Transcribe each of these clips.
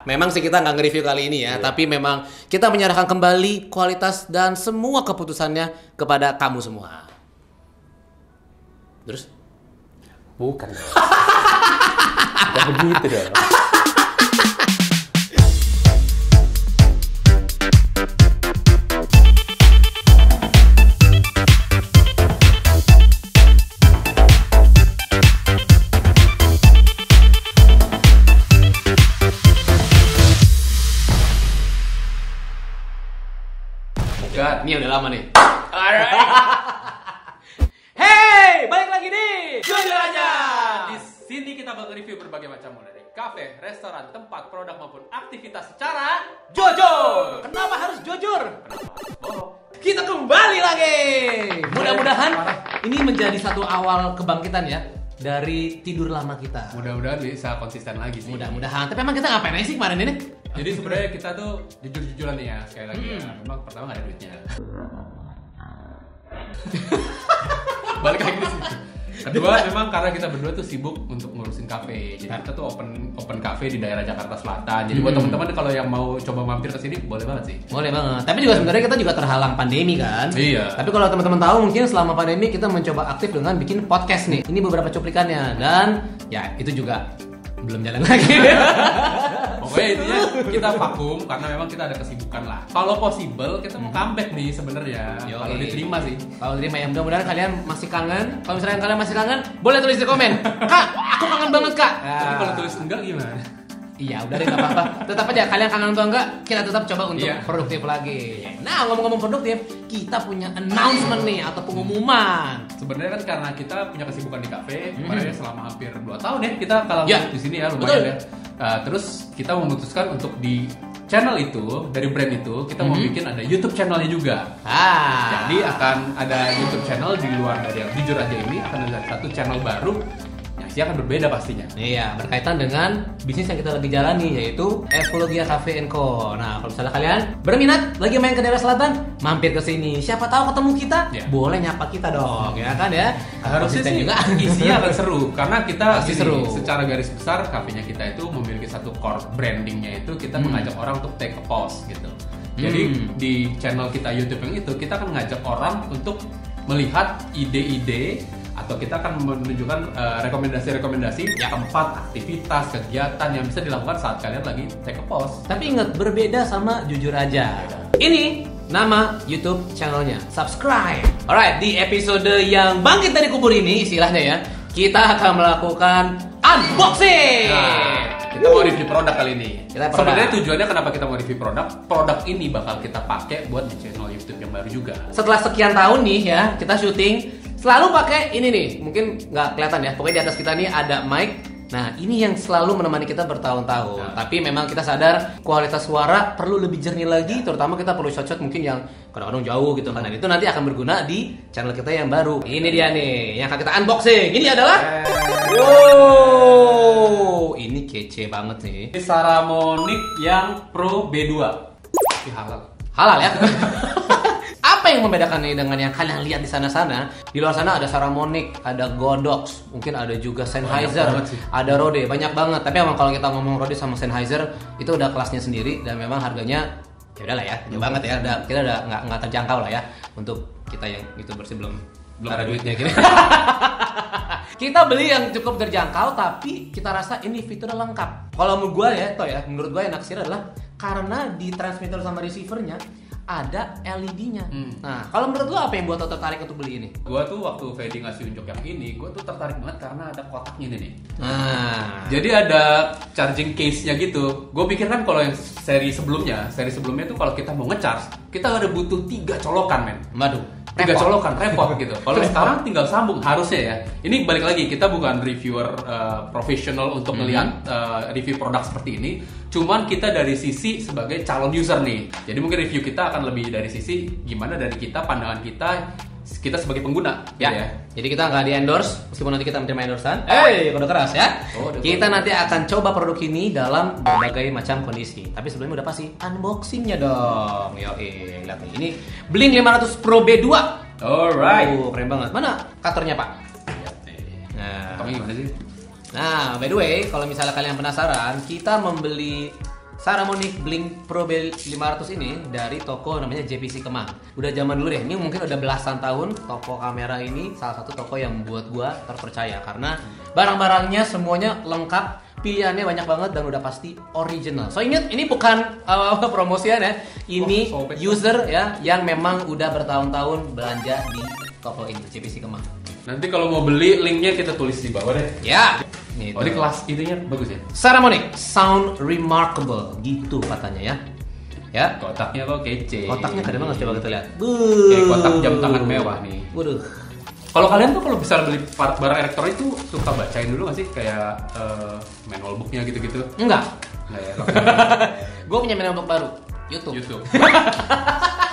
Memang sih kita nggak nge-review kali ini ya, tapi memang kita menyerahkan kembali kualitas dan semua keputusannya kepada kamu semua. Terus? Bukan. Gak begitu dong. Ini udah lama nih. Hey, balik lagi nih. Jujur aja. Di sini kita bakal review berbagai macam mulai dari kafe, restoran, tempat, produk maupun aktivitas secara Jujur. Kenapa harus jujur? Kita kembali lagi. Mudah-mudahan ini menjadi satu awal kebangkitan ya dari tidur lama kita. Mudah-mudahan bisa konsisten lagi sih. Mudah-mudahan. Tapi emang kita ngapain aja sih kemarin ini? Jadi sebenarnya kita tuh jujur-jujuran nih ya, sekali lagi ya. Memang pertama gak ada duitnya. Balik lagi di situ. Kedua, memang karena kita berdua tuh sibuk untuk ngurusin kafe. Jadi kita tuh open cafe di daerah Jakarta Selatan. Jadi buat teman-teman kalau yang mau coba mampir ke sini boleh banget sih. Boleh banget. Tapi juga sebenarnya kita juga terhalang pandemi kan. Iya. Tapi kalau teman-teman tahu mungkin selama pandemi kita mencoba aktif dengan bikin podcast nih. Ini beberapa cuplikannya dan ya itu juga belum jalan lagi. Pokoknya intinya kita vakum karena memang kita ada kesibukan lah. Kalau possible kita mau comeback nih sebenarnya. Kalau diterima sih. Kalau diterima ya mudah-mudahan kalian masih kangen. Kalau misalnya kalian masih kangen, boleh tulis di komen. Kak, aku kangen banget kak. Tapi kalau tulis enggak gimana? Iya udah deh nggak apa-apa. Tetap aja kalian kangen atau enggak, kita tetap coba untuk produktif lagi. Nah ngomong-ngomong produktif, kita punya announcement nih atau pengumuman. Sebenarnya kan karena kita punya kesibukan di kafe, kemarin selama hampir 2 tahun ya kita kalau di sini ya lumayan ya. Terus kita memutuskan untuk di channel itu dari brand itu kita mau bikin ada YouTube channelnya juga. Jadi akan ada YouTube channel di luar dari yang jujur aja ini akan ada satu channel baru. Dia akan berbeda pastinya. Iya, berkaitan dengan bisnis yang kita lagi jalani yaitu Evologia Cafe & Co. Nah, kalau misalnya kalian berminat lagi main ke daerah selatan, mampir ke sini. Siapa tahu ketemu kita, boleh nyapa kita dong, ya kan ya? Harusnya sih juga isinya akan seru karena kita seru. Secara garis besar kafenya kita itu memiliki satu core brandingnya itu kita mengajak orang untuk take a pause gitu. Jadi di channel kita YouTube yang itu kita akan ngajak orang untuk melihat ide-ide atau kita akan menunjukkan rekomendasi-rekomendasi tempat, aktivitas, kegiatan yang bisa dilakukan saat kalian lagi take a pause. Tapi ingat, berbeda sama jujur aja. Ini nama YouTube channelnya. Subscribe. Alright, di episode yang bangkit dari kubur ini, istilahnya ya, kita akan melakukan unboxing. Kita mau review produk kali ini. Sebenarnya tujuannya kenapa kita mau review produk? Produk ini bakal kita pakai buat di channel YouTube yang baru juga. Setelah sekian tahun nih ya, kita syuting selalu pakai ini nih, mungkin nggak kelihatan ya. Pokoknya di atas kita nih ada mic. Nah ini yang selalu menemani kita bertahun-tahun. Tapi memang kita sadar kualitas suara perlu lebih jernih lagi. Terutama kita perlu shot-shot mungkin yang kadang-kadang jauh gitu kan. Dan itu nanti akan berguna di channel kita yang baru. Ini dia nih, yang akan kita unboxing. Ini adalah wow, ini kece banget nih. Ini Saramonic yang Pro B2. Halal ya. Apa yang membedakan nih dengan yang kalian lihat di sana-sana? Di luar sana ada Saramonic, ada Godox, mungkin ada juga Sennheiser, ada Rode, banyak banget. Tapi emang kalau kita ngomong Rode sama Sennheiser itu udah kelasnya sendiri dan memang harganya ya udahlah ya, jauh banget ya. Kita udah nggak terjangkau lah ya untuk kita yang itu bersih belum ada duitnya gitu. Kita beli yang cukup terjangkau tapi kita rasa ini fiturnya lengkap. Kalau menurut gue ya, menurut gue yang naksir adalah karena di transmitter sama receivernya ada LED-nya. Nah, kalau menurut lo apa yang buat lo tertarik untuk beli ini? Gua tuh waktu Fedi ngasih unjuk yang ini, gua tuh tertarik banget karena ada kotaknya ini nih. Jadi ada charging case-nya gitu. Gue pikir kan kalau yang seri sebelumnya tuh kalau kita mau ngecharge, kita ada butuh 3 colokan, men. Waduh. 3 colokan, repot gitu. Kalau sekarang tinggal sambung, harusnya ya. Ini balik lagi, kita bukan reviewer profesional untuk melihat review produk seperti ini. Cuman kita dari sisi sebagai calon user nih. Jadi mungkin review kita akan lebih dari sisi gimana dari kita, pandangan kita sebagai pengguna. Ya. Gitu ya. Jadi kita nggak di endorse, meskipun nanti kita menerima endorsean. Kode keras ya. Kita nanti akan coba produk ini dalam berbagai macam kondisi. Tapi sebelumnya udah pasti unboxingnya dong. Yoi, lihat nih. Ini Blink 500 Pro B2. Alright. Keren banget. Mana cutternya Pak? Nah, gimana sih? Nah, by the way, kalau misalnya kalian penasaran, kita membeli Saramonic Blink Pro B500 ini dari toko namanya JPC Kemang. Udah zaman dulu deh, ini mungkin udah belasan tahun toko kamera ini salah satu toko yang membuat gua terpercaya karena barang-barangnya semuanya lengkap, pilihannya banyak banget dan udah pasti original. So ingat, ini bukan promosian ya, ini user ya yang memang udah bertahun-tahun belanja di toko ini JPC Kemang. Nanti kalau mau beli linknya kita tulis di bawah deh. Ya. Nih, oh, di kelas itunya bagus ya? Saramonic Sound Remarkable gitu katanya ya. Ya. Kotaknya kok kece. Kotaknya keren banget, coba kita lihat. Kayak kotak jam tangan mewah nih. Waduh. Kalau kalian tuh kalau bisa beli barang elektronik itu suka bacain dulu nggak sih kayak manual booknya gitu-gitu? Enggak. Nggak ya. Gue punya manual book baru. YouTube.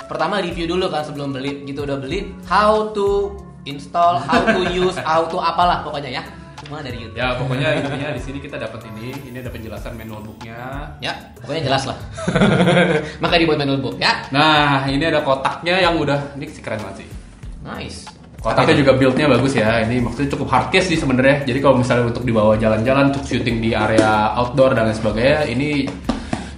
Pertama review dulu kan sebelum beli. Gitu udah beli, how to install, how to use, how to apalah pokoknya ya. Semua dari YouTube. Ya pokoknya intinya di sini kita dapat ini ada penjelasan manual booknya. Ya, pokoknya jelas lah. Maka dibuat manual book ya. Nah ini ada kotaknya yang udah ini sih keren banget sih. Nice. Kotaknya juga build-nya bagus ya. Ini maksudnya cukup hard case sih sebenarnya. Jadi kalau misalnya untuk dibawa jalan-jalan, untuk syuting di area outdoor dan lain sebagainya, ini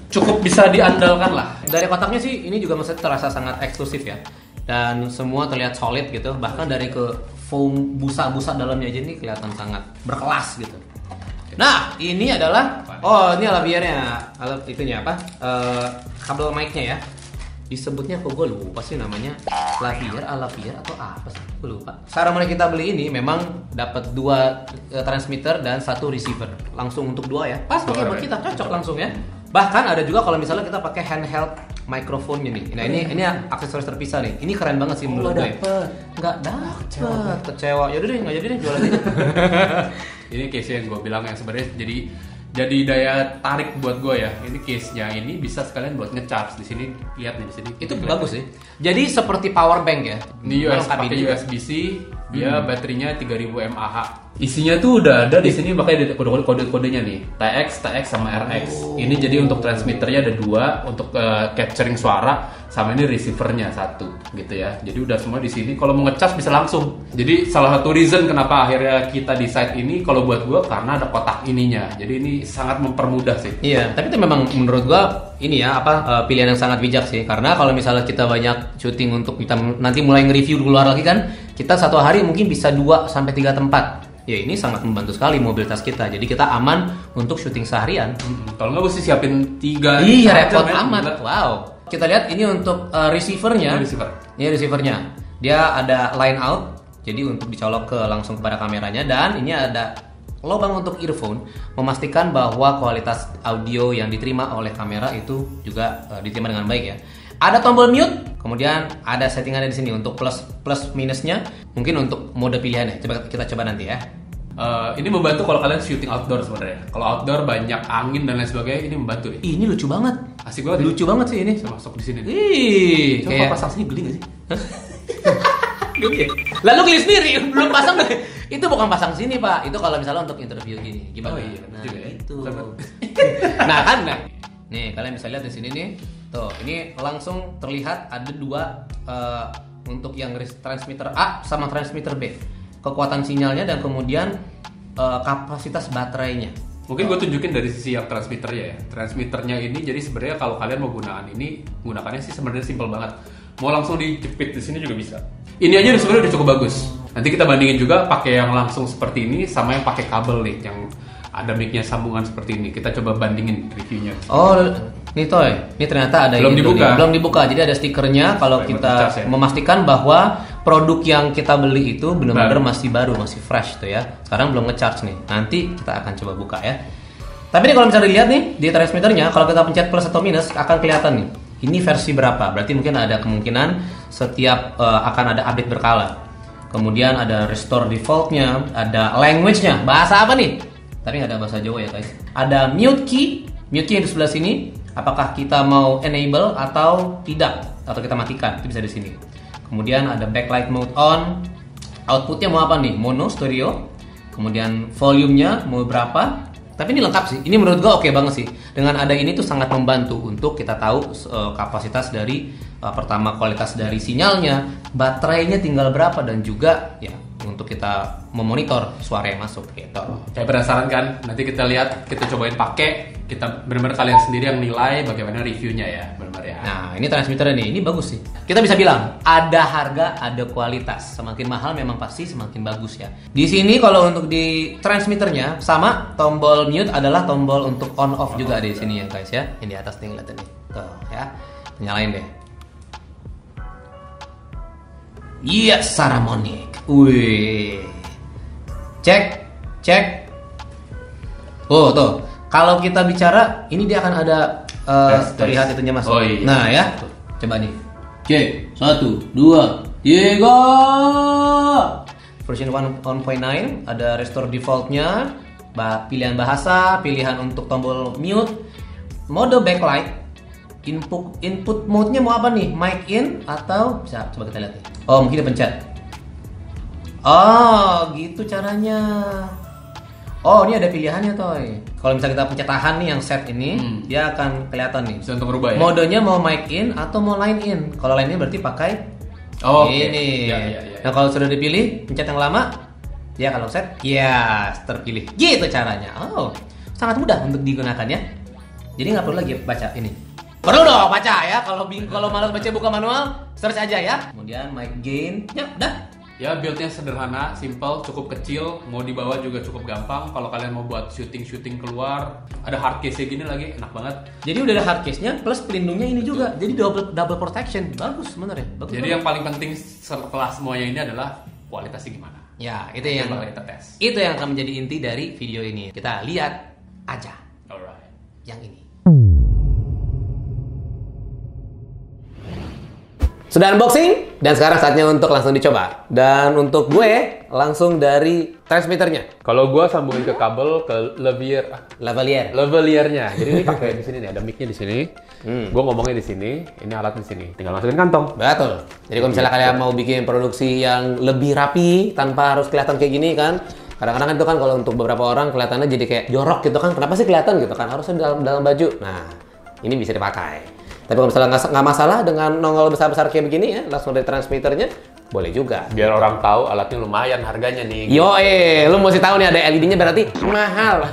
cukup bisa diandalkan lah. Dari kotaknya sih ini juga masih terasa sangat eksklusif ya. Dan semua terlihat solid gitu. Bahkan dari ke foam busa-busa dalamnya aja ini kelihatan sangat berkelas gitu. Nah, ini adalah ini laviernya, itunya apa? Kabel mic-nya ya. Disebutnya kok gue lupa sih namanya, lavier atau apa sih? Gue lupa. Saramonic kita beli ini memang dapat 2 transmitter dan 1 receiver. Langsung untuk 2 ya. Pas pakai buat kita, cocok langsung ya. Bahkan ada juga kalau misalnya kita pakai handheld microphone-nya nih. Nah, ini aksesoris terpisah nih. Ini keren banget sih menurut gue. Enggak dapet. Kecewa. Yaudah deh, enggak jadi deh jual aja. Ini case yang gue bilang yang sebenarnya jadi daya tarik buat gue ya. Ini case-nya ini bisa sekalian buat ngecharge di sini. Lihat nih di sini. Itu bagus sih. Jadi seperti power bank ya. Ini pakai USB-C, dia baterainya 3000 mAh. Isinya tuh udah ada di sini, makanya ada kode-kodenya nih. TX sama RX. Ini jadi untuk transmitternya ada 2, untuk capturing suara sama ini receivernya 1 gitu ya. Jadi udah semua di sini. Kalau mau ngecas bisa langsung. Jadi salah satu reason kenapa akhirnya kita decide ini kalau buat gua karena ada kotak ininya. Jadi ini sangat mempermudah sih. Iya, tapi itu memang menurut gua ini ya pilihan yang sangat bijak sih. Karena kalau misalnya kita banyak syuting untuk kita nanti mulai nge-review keluar lagi kan, kita satu hari mungkin bisa 2 sampai 3 tempat. Ya ini sangat membantu sekali mobilitas kita. Jadi kita aman untuk syuting seharian. Kalau nggak mesti siapin 3. Iya, repot amat. Wow. Kita lihat ini untuk receivernya. Ini receivernya. Dia ada line out. Jadi untuk dicolok langsung kepada kameranya. Dan ini ada lubang untuk earphone. Memastikan bahwa kualitas audio yang diterima oleh kamera itu juga diterima dengan baik ya. Ada tombol mute, kemudian ada settingan di sini untuk plus minusnya, mungkin untuk mode pilihannya. Kita coba nanti ya. Ini membantu kalau kalian syuting outdoor sebenarnya. Kalau outdoor banyak angin dan lain sebagainya, ini membantu deh. Ini lucu banget. Asik banget. Lucu banget sih ini. Bisa masuk di sini. Ih, coba pasang sini geli nggak sih? Geli ya? Lalu geli sendiri, belum pasang deh. Itu bukan pasang sini pak. Itu kalau misalnya untuk interview gini. Gimana? Oh iya, nah, juga ya. itu. Nah kan, nih kalian bisa lihat di sini nih. Tuh, ini langsung terlihat ada 2 untuk yang transmitter A sama transmitter B. Kekuatan sinyalnya dan kemudian kapasitas baterainya. Mungkin gue tunjukin dari sisi yang transmitternya ya. Transmitternya ini jadi sebenarnya kalau kalian mau gunakannya sih sebenarnya simpel banget. Mau langsung dijepit di sini juga bisa. Ini aja sebenarnya udah cukup bagus. Nanti kita bandingin juga pakai yang langsung seperti ini sama yang pakai kabel nih, yang ada mic-nya sambungan seperti ini. Kita coba bandingin reviewnya. Oh, nih Toy, ini ternyata ada belum dibuka. Belum dibuka. Jadi ada stikernya kalau kita memastikan bahwa produk yang kita beli itu benar-benar masih baru, masih fresh tuh ya. Sekarang belum nge-charge nih. Nanti kita akan coba buka ya. Tapi nih kalau misalnya dilihat nih di transmitternya, kalau kita pencet plus atau minus akan kelihatan nih. Ini versi berapa? Berarti mungkin ada kemungkinan setiap akan ada update berkala. Kemudian ada restore defaultnya, ada language-nya. Bahasa apa nih? Tapi nggak ada bahasa Jawa ya guys. Ada mute key yang di sebelah sini. Apakah kita mau enable atau tidak? Atau kita matikan? Itu bisa di sini. Kemudian ada backlight mode on. Outputnya mau apa nih? Mono, stereo. Kemudian volumenya mau berapa? Tapi ini lengkap sih. Ini menurut gue oke banget sih. Dengan ada ini tuh sangat membantu untuk kita tahu kapasitas dari pertama kualitas dari sinyalnya, baterainya tinggal berapa dan juga ya untuk kita memonitor suara yang masuk gitu. Kayak penasaran kan? Nanti kita lihat, kita cobain pakai, kita benar-benar kalian sendiri yang nilai bagaimana reviewnya ya, benar-benar ya. Nah, ini transmitternya nih, ini bagus sih. Kita bisa bilang ada harga, ada kualitas. Semakin mahal memang pasti semakin bagus ya. Di sini kalau untuk di transmitternya sama tombol mute adalah tombol untuk on off juga ada di sini ya guys ya. Ini di atas nih lihat nih. Tuh ya. Nyalain deh. Iya, Saramonic. Wih. Cek. Oh, tuh. Kalau kita bicara, ini dia akan ada terlihat itunya masuk. Oh, iya. Nah, ya. Coba nih. Cek. 1 2 3. Version 1.9 ada restore defaultnya, pilihan bahasa, pilihan untuk tombol mute, mode backlight. Input mode-nya mau apa nih? Mic in atau bisa coba kita lihat nih. Oh, mungkin dipencet. Oh, gitu caranya. Oh, ini ada pilihannya, Toy. Kalau misalnya kita pencet tahan nih yang set ini, dia akan kelihatan nih. Bisa untuk berubah ya? Modenya mau mic in atau mau line in. Kalau line in berarti pakai ini. Ya. Nah, kalau sudah dipilih, pencet yang lama, dia kalau set, ya terpilih. Gitu caranya. Oh, sangat mudah untuk digunakan ya. Jadi nggak perlu lagi baca ini. Perlu dong baca ya. Kalau malas baca buka manual, search aja ya. Kemudian mic gain, ya udah. Ya, build-nya sederhana, simple, cukup kecil, mau dibawa juga cukup gampang. Kalau kalian mau buat syuting keluar, ada hard case-nya gini lagi, enak banget. Jadi udah ada hard case-nya plus pelindungnya ini juga. Jadi double protection. Bagus sebenarnya. Bagus. Jadi yang paling penting setelah semuanya ini adalah kualitasnya gimana. Ya, itu yang bakal kita tes. Itu yang akan menjadi inti dari video ini. Kita lihat aja Alright. yang ini. Sudah unboxing dan sekarang saatnya untuk langsung dicoba. Dan untuk gue langsung dari transmitternya. Kalau gue sambungin ke kabel ke lavaliernya. Jadi ini pakai di sini nih, ada mic-nya di sini. Gue ngomongnya di sini, ini alat di sini. Tinggal masukin kantong. Betul. Jadi kalau misalnya kalian mau bikin produksi yang lebih rapi tanpa harus kelihatan kayak gini kan. Kadang-kadang itu kan kalau untuk beberapa orang kelihatannya jadi kayak jorok gitu kan. Kenapa sih kelihatan gitu kan? Harusnya dalam baju. Nah, ini bisa dipakai. Tapi kalau misalnya nggak masalah dengan nongol besar-besar kayak begini ya, langsung dari transmitternya, boleh juga. Biar orang tahu alatnya lumayan harganya nih. Yo, lu mesti tahu nih ada LED-nya berarti mahal.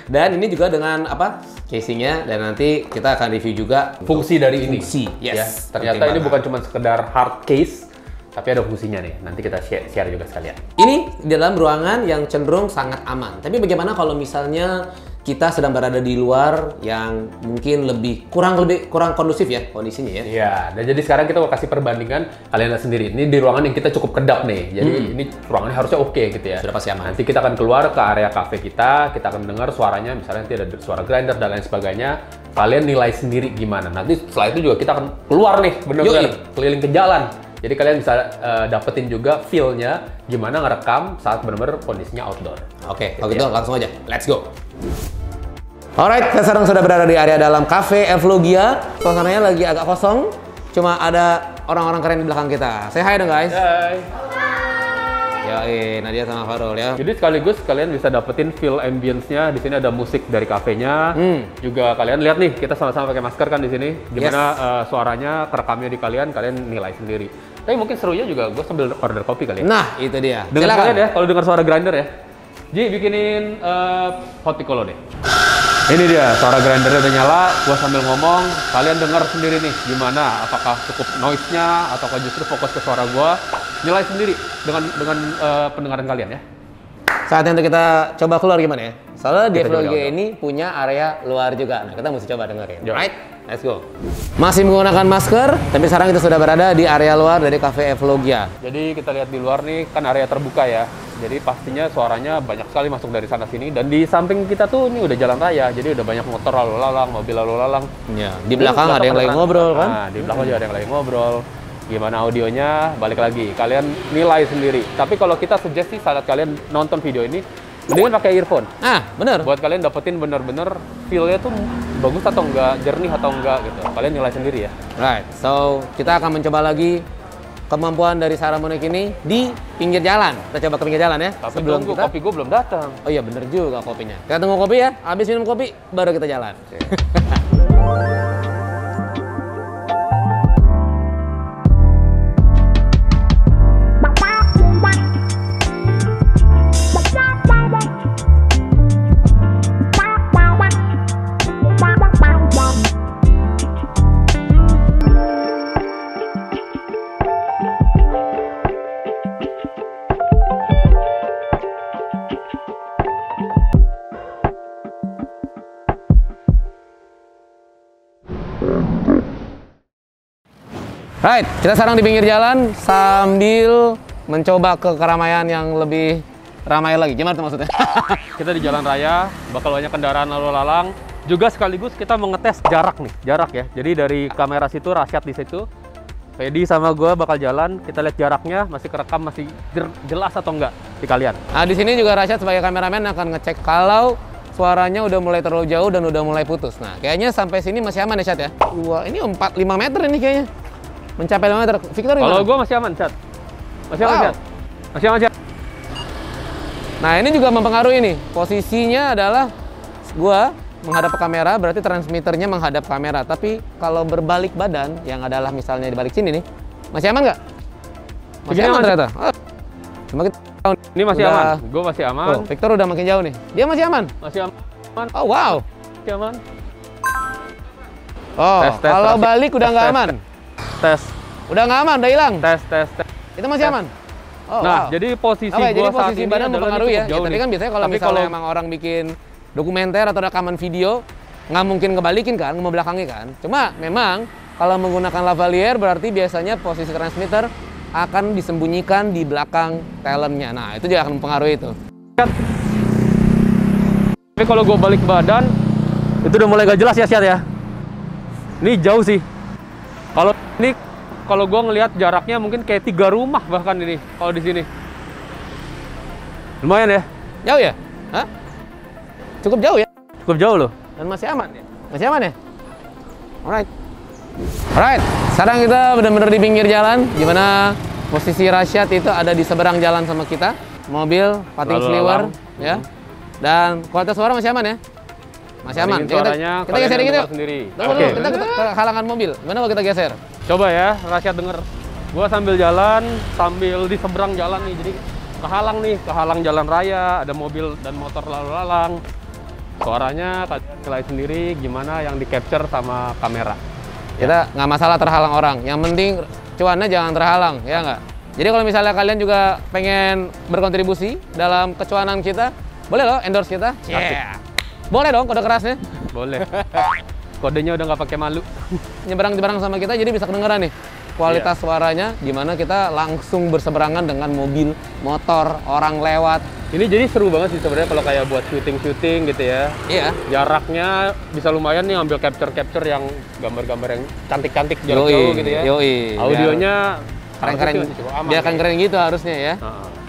Dan ini juga dengan apa? Casingnya, dan nanti kita akan review juga Fungsi dari ini. Fungsi, yes. Ya, ternyata ini bukan cuma sekedar hard case, tapi ada fungsinya nih. Nanti kita share juga sekalian. Ini di dalam ruangan yang cenderung sangat aman. Tapi bagaimana kalau misalnya kita sedang berada di luar yang mungkin kurang kondusif ya kondisinya ya. Iya, dan jadi sekarang kita mau kasih perbandingan, kalian lihat sendiri. Ini di ruangan yang kita cukup kedap nih. Jadi ini ruangannya harusnya oke gitu ya. Sudah pasti aman. Nanti kita akan keluar ke area cafe kita akan mendengar suaranya, misalnya nanti ada suara grinder dan lain sebagainya. Kalian nilai sendiri gimana. Nanti setelah itu juga kita akan keluar nih, bener-bener keliling ke jalan. Jadi kalian bisa dapetin juga feel-nya gimana ngerekam saat bener-bener kondisinya outdoor. Oke, kalau gitu langsung aja. Let's go. Alright, saya sekarang sudah berada di area dalam cafe Evlogia. Suasananya lagi agak kosong, cuma ada orang-orang keren di belakang kita. Say hi dong guys. Hai. Ya, Nadia sama Farul ya. Jadi sekaligus kalian bisa dapetin feel ambience-nya. Di sini ada musik dari kafenya. Juga kalian lihat nih, kita sama-sama pakai masker kan di sini. Gimana suaranya, kerekamnya di kalian nilai sendiri. Tapi mungkin serunya juga gue sambil order kopi kali ya. Nah, itu dia. Dengar kalian ya, kalau dengar suara grinder ya. Ji, bikinin hot piccolo deh. Ini dia, suara grindernya udah nyala, gua sambil ngomong, kalian dengar sendiri nih gimana, apakah cukup noise-nya ataukah justru fokus ke suara gua. Nilai sendiri dengan pendengaran kalian ya. Saatnya untuk kita coba keluar gimana ya? Soalnya di Evlogia ini punya area luar juga. Nah, kita mesti coba dengerin. Right? Let's go. Masih menggunakan masker, tapi sekarang kita sudah berada di area luar dari Cafe Evlogia. Jadi kita lihat di luar nih, kan area terbuka ya. Jadi pastinya suaranya banyak sekali masuk dari sana sini. Dan di samping kita tuh ini udah jalan raya, jadi udah banyak motor lalu lalang, mobil lalu lalang. Ya, di belakang ada yang lagi ngobrol kan? Nah, di belakang juga ada yang lagi ngobrol. Gimana audionya, balik lagi. Kalian nilai sendiri. Tapi kalau kita suggest sih saat kalian nonton video ini, mendingan pakai earphone. Bener. Buat kalian dapetin bener-bener feel-nya tuh bagus atau enggak, jernih atau enggak gitu. Kalian nilai sendiri ya. Right, so kita akan mencoba lagi kemampuan dari Saramonic ini di pinggir jalan. Kita coba ke pinggir jalan ya. Tapi sebelum tunggu, kopi gue belum datang. Oh iya bener juga kopinya. Kita tunggu kopi ya, habis minum kopi baru kita jalan. Right, kita sekarang di pinggir jalan sambil mencoba ke keramaian yang lebih ramai lagi. Gimana tuh maksudnya? Kita di jalan raya, bakal banyak kendaraan lalu lalang. Juga sekaligus kita mau ngetes jarak nih, jarak ya. Jadi dari kamera situ, Rasyad di situ, Fedi sama gue bakal jalan. Kita lihat jaraknya masih kerekam, masih jelas atau enggak di kalian. Nah, di sini juga Rasyad sebagai kameramen akan ngecek kalau suaranya udah mulai terlalu jauh dan udah mulai putus. Nah, kayaknya sampai sini masih aman ya, Syad ya? Wah, ini 5 meter ini kayaknya. Mencapai 5 meter. Victor gimana? Kalau gue masih aman, Syad. Masih aman, Syad. Masih aman, Syad. Nah, ini juga mempengaruhi nih. Posisinya adalah gua menghadap ke kamera, berarti transmitternya menghadap kamera. Tapi kalau berbalik badan, yang adalah misalnya di balik sini nih, masih aman nggak? Masih aman ternyata. Oh, cuma kita ini masih aman. Gue masih aman. Oh, Victor udah makin jauh nih. Dia masih aman. Masih aman. Oh, wow. Masih aman. Oh, tes, kalau balik udah nggak aman. Tes. Udah nggak aman, udah hilang. Tes. Itu masih aman. Oh, Nah, wow. jadi posisi Oke, jadi gua saat posisi ini badan adalah mempengaruhi ya. cukup jauh Tapi nih. kan biasanya kalau Tapi misalnya emang orang bikin dokumenter atau rekaman video, nggak mungkin kebalikin kan, membelakangi kan. Cuma memang kalau menggunakan lavalier berarti biasanya posisi transmitter akan disembunyikan di belakang talentnya. Nah, itu juga akan mempengaruhi itu. Tapi kalau gue balik badan, itu udah mulai gak jelas ya, Syad ya. Ini jauh sih. Kalau gue ngelihat jaraknya mungkin kayak 3 rumah bahkan ini kalau di sini. Lumayan ya? Jauh ya? Hah? Cukup jauh ya? Cukup jauh loh. Dan masih aman ya? Masih aman ya? Alright. Alright, sekarang kita benar-benar di pinggir jalan. Gimana posisi Rasyad itu ada di seberang jalan sama kita. Mobil, pating Lalu sliwer, lalang. ya. Dan kualitas suara masih aman ya? Masih aman. Bandingin suaranya, Kita kalian geser yang dikit dengar yuk. sendiri. Tunggu Oke. dulu, kita ke halangan mobil. Gimana kalau kita geser? Coba ya, Rasyad denger. Gue sambil jalan, sambil di seberang jalan nih. Jadi kehalang jalan raya, ada mobil dan motor lalu lalang. Suaranya kalian sendiri gimana yang di-capture sama kamera. Kita nggak masalah terhalang orang. Yang penting cuannya jangan terhalang, ya nggak? Jadi kalau misalnya kalian juga pengen berkontribusi dalam kecuanan kita, boleh loh endorse kita. Yeah. Boleh dong kode kerasnya. Boleh. Kodenya udah nggak pakai malu. Nyeberang-nyeberang sama kita jadi bisa kedengeran nih kualitas suaranya gimana kita langsung berseberangan dengan mobil, motor, orang lewat. Ini jadi seru banget sih sebenarnya kalau kayak buat syuting gitu ya. Iya. Jaraknya bisa lumayan nih ambil capture yang gambar-gambar yang cantik-cantik jarak jauh gitu ya. Yoi. Audionya Keren-keren. Biar keren gitu harusnya ya.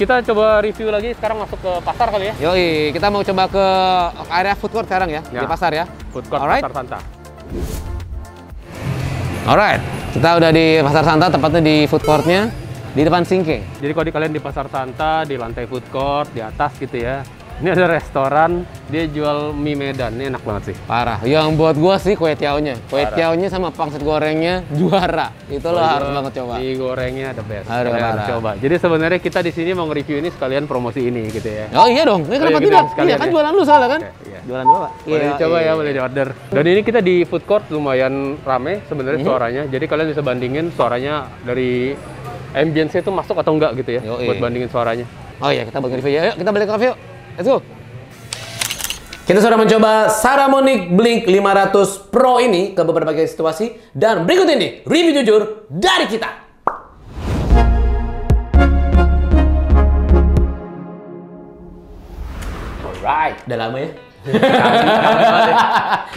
Kita coba review lagi sekarang masuk ke pasar kali ya. Yoi, kita mau coba ke area food court sekarang ya, di pasar ya. Food court Alright. Pasar Santa. Alright, kita udah di Pasar Santa, tepatnya di food courtnya di depan Singke. Jadi kalau kalian di Pasar Santa, di lantai food court, di atas gitu ya. Ini ada restoran, dia jual mie Medan, ini enak banget sih. Parah, yang buat gua sih kue tiaonya. Kue tiaonya sama pangsit gorengnya juara. Itu lo harus banget coba. Mie gorengnya the best. Aduh, Kalian harus parah. coba. Jadi sebenarnya kita di sini mau nge-review ini sekalian promosi ini gitu ya. Oh iya dong, ini kenapa gitu tidak? sekalian Iya kan ya. jualan lu soalnya kan? Oke, iya. Jualan gua, Pak. Boleh dicoba ya, boleh di-order. Dan ini kita di food court lumayan rame sebenarnya suaranya. Jadi kalian bisa bandingin suaranya dari ambience itu masuk atau enggak gitu ya. Yoi. Buat bandingin suaranya. Oh iya, kita bagi review ya. Yuk, kita balik ke review. Let's go. Kita sudah mencoba Saramonic Blink 500 Pro ini ke beberapa situasi. Dan berikut ini review jujur dari kita. Alright, udah lama ya?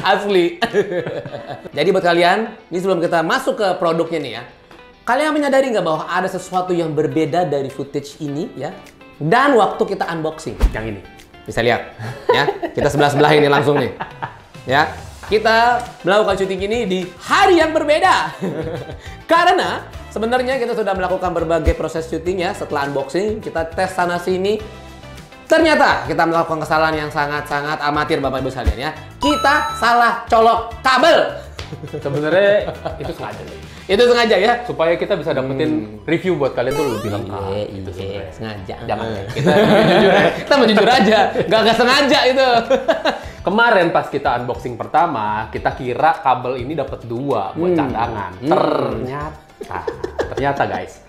Asli. Jadi buat kalian, ini sebelum kita masuk ke produknya nih ya, kalian menyadari nggak bahwa ada sesuatu yang berbeda dari footage ini ya? Dan waktu kita unboxing, yang ini bisa lihat ya, kita sebelah ini langsung nih, ya. Kita melakukan syuting ini di hari yang berbeda. Karena sebenarnya kita sudah melakukan berbagai proses syuting ya. Setelah unboxing, kita tes sana sini. Ternyata kita melakukan kesalahan yang sangat-sangat amatir Bapak Ibu sekalian ya. Kita salah colok kabel. Sebenarnya itu sengaja. Itu sengaja ya. Supaya kita bisa dapetin review buat kalian tuh lebih lengkap. Iya, sengaja. Jangan. Kita jujur ya. Kita mau jujur aja. Gak sengaja itu. Kemarin pas kita unboxing pertama, kita kira kabel ini dapat 2 buat cadangan. Ternyata guys,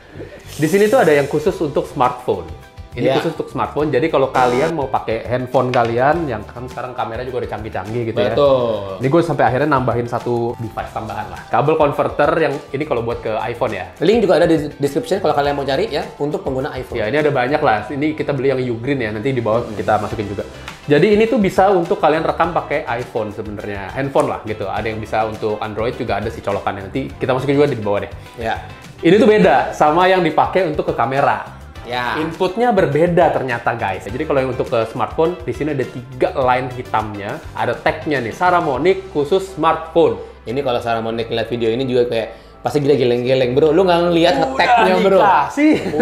di sini tuh ada yang khusus untuk smartphone. Ini khusus untuk smartphone. Jadi kalau kalian mau pakai handphone kalian, yang kan sekarang kamera juga udah canggih-canggih gitu ya. Betul. Ini gue sampai akhirnya nambahin satu device tambahan lah. Kabel converter yang ini kalau buat ke iPhone ya. Link juga ada di description kalau kalian mau cari ya untuk pengguna iPhone. Ya ini ada banyak lah. Ini kita beli yang Ugreen ya. Nanti di bawah kita masukin juga. Jadi ini tuh bisa untuk kalian rekam pakai iPhone sebenarnya, handphone lah gitu. Ada yang bisa untuk Android juga ada sih colokannya. Nanti kita masukin juga di bawah deh. Ya. Ini tuh beda sama yang dipakai untuk ke kamera. Ya. Inputnya berbeda ternyata guys. Jadi kalau yang untuk ke smartphone, di sini ada 3 line hitamnya, ada tagnya nih, Saramonic khusus smartphone. Ini kalau Saramonic lihat video ini juga kayak pasti gila geleng-geleng bro. Lu nggak ngeliat nge-tagnya bro.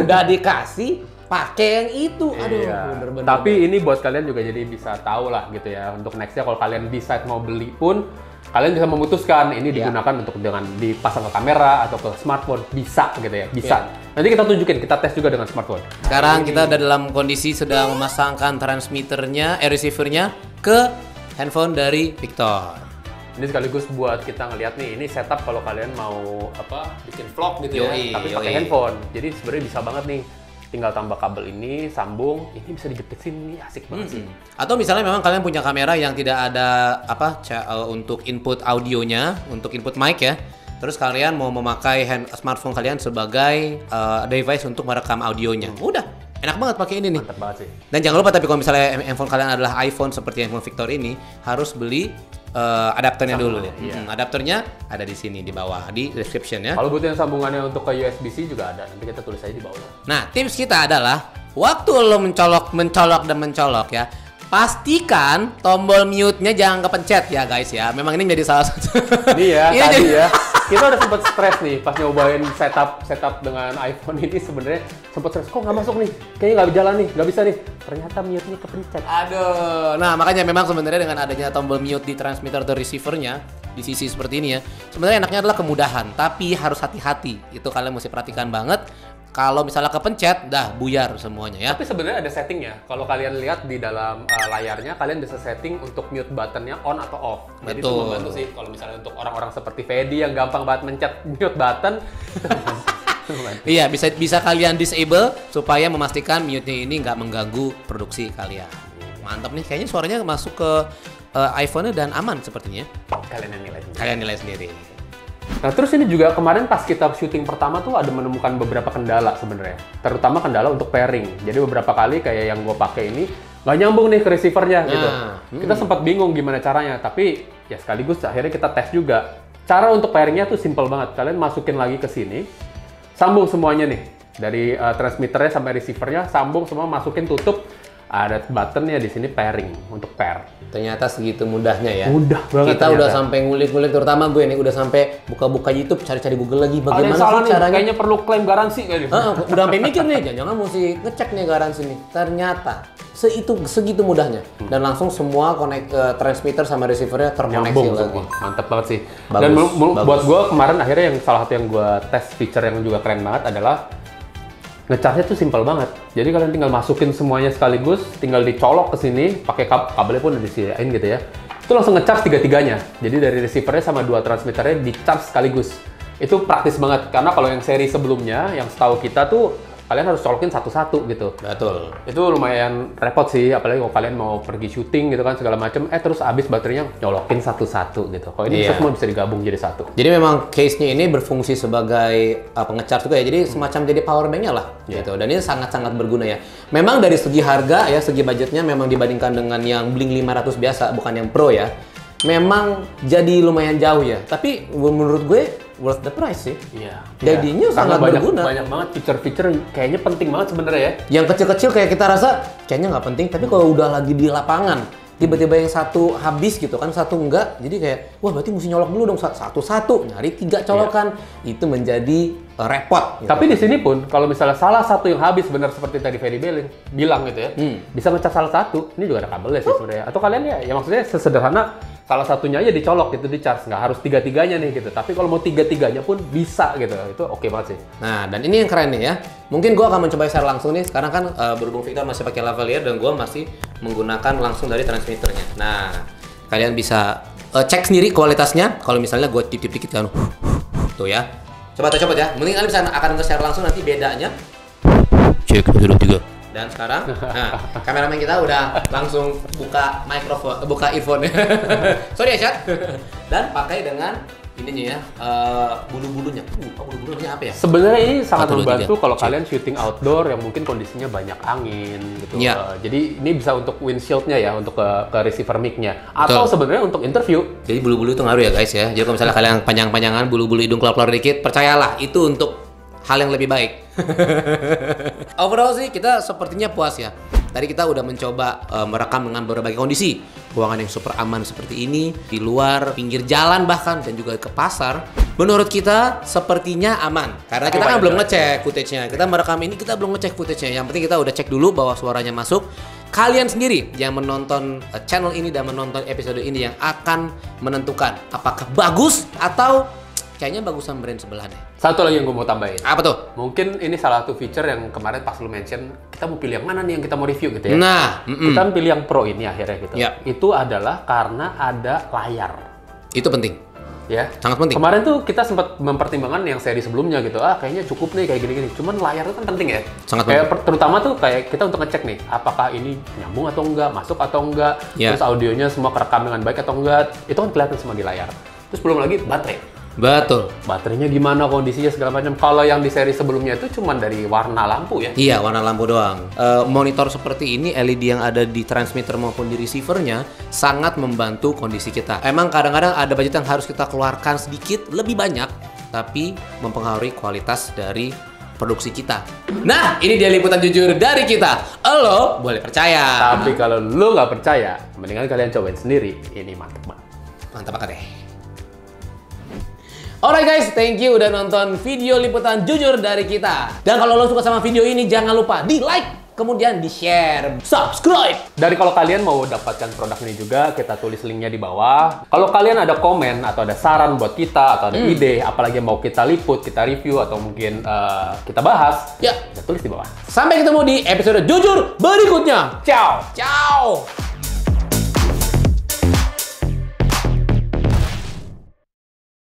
Udah dikasih, pakai yang itu. Aduh, bener-bener. Tapi ini buat kalian juga jadi bisa tahu lah gitu ya. Untuk nextnya kalau kalian decide mau beli pun, kalian bisa memutuskan ini digunakan untuk dengan dipasang ke kamera atau ke smartphone, bisa gitu ya, bisa. Nanti kita tunjukin, kita tes juga dengan smartphone. Sekarang kita udah dalam kondisi sedang memasangkan transmitternya, receivernya ke handphone dari Victor. Ini sekaligus buat kita ngeliat nih, ini setup kalau kalian mau bikin vlog gitu ya, tapi pakai handphone. Jadi sebenarnya bisa banget nih. Tinggal tambah kabel ini, sambung, ini bisa dijepit sini, asik banget sih. Atau misalnya memang kalian punya kamera yang tidak ada untuk input audionya, untuk input mic ya. Terus kalian mau memakai smartphone kalian sebagai device untuk merekam audionya. Udah, enak banget pakai ini nih. Mantap banget sih. Dan jangan lupa tapi kalau misalnya handphone kalian adalah iPhone seperti handphone Victor ini, harus beli adapternya dulu. Adapternya ada di sini di bawah di description ya. Kalau butuh yang sambungannya untuk ke USB-C juga ada. Nanti kita tulis aja di bawah. Nah, tips kita adalah waktu lo mencolok ya, pastikan tombol mute-nya jangan kepencet ya guys ya. Memang ini menjadi salah satu. Ini ya, tadi ya. Kita udah sempet stres nih pas nyobain setup dengan iPhone ini, sebenarnya sempet stres. Kok nggak masuk nih? Kayaknya nggak jalan nih, nggak bisa nih. Ternyata mute-nya kepencet. Aduh, nah makanya memang sebenarnya dengan adanya tombol mute di transmitter atau receivernya di sisi seperti ini ya, sebenarnya enaknya adalah kemudahan, tapi harus hati-hati. Itu kalian mesti perhatikan banget. Kalau misalnya kepencet, dah buyar semuanya ya. Tapi sebenarnya ada settingnya. Kalau kalian lihat di dalam layarnya, kalian bisa setting untuk mute buttonnya on atau off. Jadi itu membantu sih. Kalau misalnya untuk orang-orang seperti Fedi yang gampang banget mencet mute button. Iya, bisa kalian disable supaya memastikan mute-nya ini nggak mengganggu produksi kalian. Mantap nih, kayaknya suaranya masuk ke iPhone-nya dan aman sepertinya. Kalian nilai sendiri. Nah terus ini juga kemarin pas kita syuting pertama tuh ada menemukan beberapa kendala sebenarnya, terutama kendala untuk pairing. Jadi beberapa kali kayak yang gue pakai ini nggak nyambung nih ke receivernya gitu. Kita sempat bingung gimana caranya, tapi ya sekaligus akhirnya kita tes juga. Cara untuk pairingnya tuh simple banget. Kalian masukin lagi ke sini, sambung semuanya nih dari transmitternya sampai receivernya, sambung semua, masukin, tutup. Ada buttonnya di sini pairing untuk pair. Ternyata segitu mudahnya ya. Mudah banget. Kita udah sampai ngulik-ngulik, terutama gue nih udah sampai buka-buka YouTube, cari-cari Google lagi bagaimana sih caranya. Kayaknya perlu klaim garansi kayaknya. Udah sampai mikir nih, jangan mesti ngecek nih garansi nih. Ternyata segitu mudahnya dan langsung semua transmitter sama receivernya terkoneksi lagi. Mantap banget sih. Bagus, dan bagus. Buat gue kemarin akhirnya yang salah satu yang gue tes feature yang juga keren banget adalah ngecasnya tuh simple banget. Jadi kalian tinggal masukin semuanya sekaligus, tinggal dicolok ke sini, pakai kabelnya pun udah disediain gitu ya. Itu langsung ngecas tiga-tiganya. Jadi dari receivernya sama 2 transmitternya di-charge sekaligus. Itu praktis banget karena kalau yang seri sebelumnya, yang setahu kita tuh kalian harus colokin satu-satu gitu. Betul. Itu lumayan repot sih, apalagi kalau kalian mau pergi syuting gitu kan segala macam, terus habis baterainya nyolokin satu-satu gitu. Kalau ini semua bisa digabung jadi satu. Jadi memang case-nya ini berfungsi sebagai pengecharge juga ya. Jadi semacam jadi power bank-nya lah gitu. Dan ini sangat-sangat berguna ya. Memang dari segi harga ya, segi budgetnya memang dibandingkan dengan yang Blink 500 biasa, bukan yang Pro ya. Memang jadi lumayan jauh ya. Tapi menurut gue worth the price sih. Iya. Jadinya sangat berguna. Banyak banget fitur-fitur kayaknya penting banget sebenarnya ya. Yang kecil-kecil kayak kita rasa kayaknya nggak penting, tapi kalau udah lagi di lapangan, tiba-tiba yang satu habis gitu kan, satu enggak, jadi kayak wah berarti mesti nyolok dulu dong satu-satu, nyari 3 colokan, itu menjadi repot. Gitu. Tapi di sini pun kalau misalnya salah satu yang habis benar seperti tadi Ferry bilang gitu ya, bisa ngecas salah satu, ini juga ada kabelnya sih sebenarnya. Atau kalian ya maksudnya sesederhana salah satunya aja dicolok gitu, di-charge, nggak harus tiga-tiganya nih gitu. Tapi kalau mau tiga-tiganya pun bisa gitu, itu oke banget sih. Nah, dan ini yang keren nih ya. Mungkin gue akan mencoba share langsung nih. Sekarang kan berhubung Victor masih pakai lavalier dan gue masih menggunakan langsung dari transmitternya. Nah, kalian bisa cek sendiri kualitasnya. Kalau misalnya gue tip-tip dikit kan, tuh ya. Coba ya. Mending kalian akan nge-share langsung nanti bedanya. Cek 3. Dan sekarang, nah, kameramen kita udah langsung buka mikrofon, buka earphone. Sorry ya, Syat. Dan pakai dengan ininya ya, bulu-bulunya. Bulu-bulunya apa ya? Sebenarnya ini sangat 1, 2, membantu 3. kalau kalian syuting outdoor yang mungkin kondisinya banyak angin gitu. Iya. Jadi ini bisa untuk windshield-nya ya, untuk ke receiver mic-nya. Atau sebenarnya untuk interview. Jadi bulu-bulu itu ngaruh ya guys ya. Jadi kalau misalnya kalian panjang-panjangan, bulu-bulu hidung keluar-keluar dikit, percayalah itu untuk hal yang lebih baik. Overall sih kita sepertinya puas ya. Tadi kita udah mencoba merekam dengan berbagai kondisi. Ruangan yang super aman seperti ini, di luar, pinggir jalan bahkan, dan juga ke pasar. Menurut kita sepertinya aman. Karena kita kan belum ngecek footage-nya. Kita merekam ini kita belum ngecek footage-nya. Yang penting kita udah cek dulu bahwa suaranya masuk. Kalian sendiri yang menonton channel ini dan menonton episode ini yang akan menentukan apakah bagus atau kayaknya bagusan brand sebelahnya. Satu lagi yang gue mau tambahin. Apa tuh? Mungkin ini salah satu feature yang kemarin pas lu mention, kita mau pilih yang mana nih yang kita mau review gitu ya. Nah, kita pilih yang Pro ini akhirnya gitu. Ya. Itu adalah karena ada layar. Itu penting. Ya. Sangat penting. Kemarin tuh kita sempat mempertimbangkan yang seri sebelumnya gitu. Kayaknya cukup nih kayak gini-gini. Cuman layar itu kan penting ya. Sangat kayak terutama tuh kayak kita untuk ngecek nih, apakah ini nyambung atau enggak, masuk atau enggak, Ya. terus audionya semua kerekam dengan baik atau enggak. Itu kan kelihatan semua di layar. Terus belum lagi baterai. Betul. Baterainya gimana, kondisinya segala macam. Kalau yang di seri sebelumnya itu cuma dari warna lampu ya. Iya, warna lampu doang. Monitor seperti ini, LED yang ada di transmitter maupun di receivernya sangat membantu kondisi kita. Emang kadang-kadang ada budget yang harus kita keluarkan sedikit lebih banyak, tapi mempengaruhi kualitas dari produksi kita. Nah, ini dia liputan jujur dari kita. Lo boleh percaya. Tapi kalau lu nggak percaya, mendingan kalian cobain sendiri. Ini mantep banget. Mantap banget deh. Alright guys, thank you udah nonton video liputan jujur dari kita. Dan kalau lo suka sama video ini, jangan lupa di like, kemudian di share, subscribe. Dari kalau kalian mau dapatkan produk ini juga, kita tulis linknya di bawah. Kalau kalian ada komen atau ada saran buat kita atau ada ide, apalagi yang mau kita liput, kita review atau mungkin kita bahas, Ya, bisa tulis di bawah. sampai ketemu di episode jujur berikutnya. Ciao. Ciao.